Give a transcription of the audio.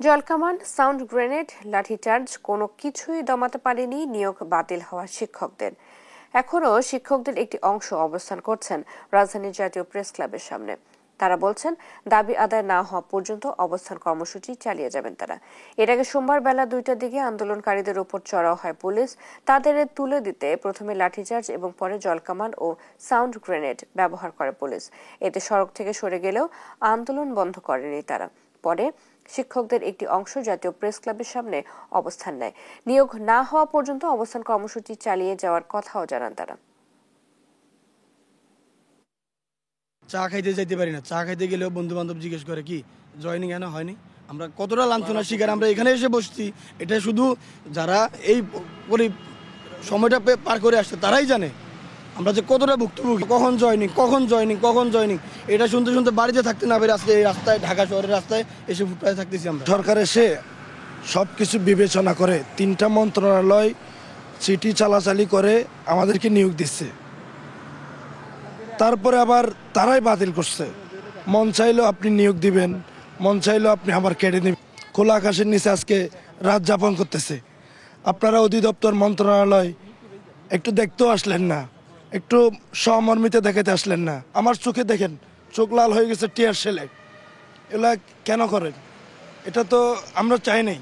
জলকামান, sound grenade, লাঠিচার্জ কোনো কিছুই দমাতে পারেনি নিয়োগ বাতিল হওয়া শিক্ষকদের। এখনও শিক্ষকদের একটি অংশ অবস্থান করছেন রাজধানীর জাতীয় প্রেস ক্লাবের সামনে। তারা বলছেন, দাবি আদায় না হওয়া পর্যন্ত অবস্থান কর্মসূচি চালিয়ে যাবেন তারা। এর আগে সোমবার বেলা 2টার দিকে আন্দোলনকারীদের উপর চড়াও হয় পুলিশ। তাদের তুলে দিতে প্রথমে লাঠিচার্জ এবং পরে জলকামান ও সাউন্ড গ্রেনেড ব্যবহার করে পুলিশ। এতে সড়ক থেকে সরে গেলেও আন্দোলন বন্ধ করেনি তারা। পরে শিক্ষকদের একটি অংশ জাতীয় প্রেস ক্লাবের সামনে অবস্থান নেয়। নিয়োগ না হওয়া পর্যন্ত অবস্থান কর্মসূচি চালিয়ে যাওয়ার কথাও জানান তারা। চা খাইতে যাইতে পারি না, চা খাইতে গেলেও বন্ধু বান্ধব জিজ্ঞেস করে কি জয়নিং কেন হয়নি। আমরা কতটা লাঞ্ছনার শিকার, আমরা এখানে এসে বসছি। এটা শুধু যারা এই সময়টা পার করে আসছে তারাই জানে আমরা যে কতটা ভুক্তভোগী। কখন জয়নিং এটা শুনতে শুনতে বাড়িতে থাকতে না পেরে আজকে এই রাস্তায়, ঢাকা শহরের রাস্তায় এসে ফুটপাতে থাকতেছি আমরা। সরকার এসে সব কিছু বিবেচনা করে 3টা মন্ত্রণালয় চিঠি চালাচালি করে আমাদেরকে নিয়োগ দিচ্ছে, তারপরে আবার তারাই বাতিল করছে। মন চাইলেও আপনি নিয়োগ দিবেন, মন চাইলেও আপনি আবার কেটে নেবেন। খোলা আকাশের নিচে আজকে রাত যাপন করতেছে। আপনারা অধিদপ্তর মন্ত্রণালয় একটু দেখতেও আসলেন না, একটু সহমর্মিতে দেখাতে আসলেন না। আমার চোখে দেখেন, চোখ লাল হয়ে গেছে টিয়ার সেলে। এগুলা কেন করেন? এটা তো আমরা চাই নাই।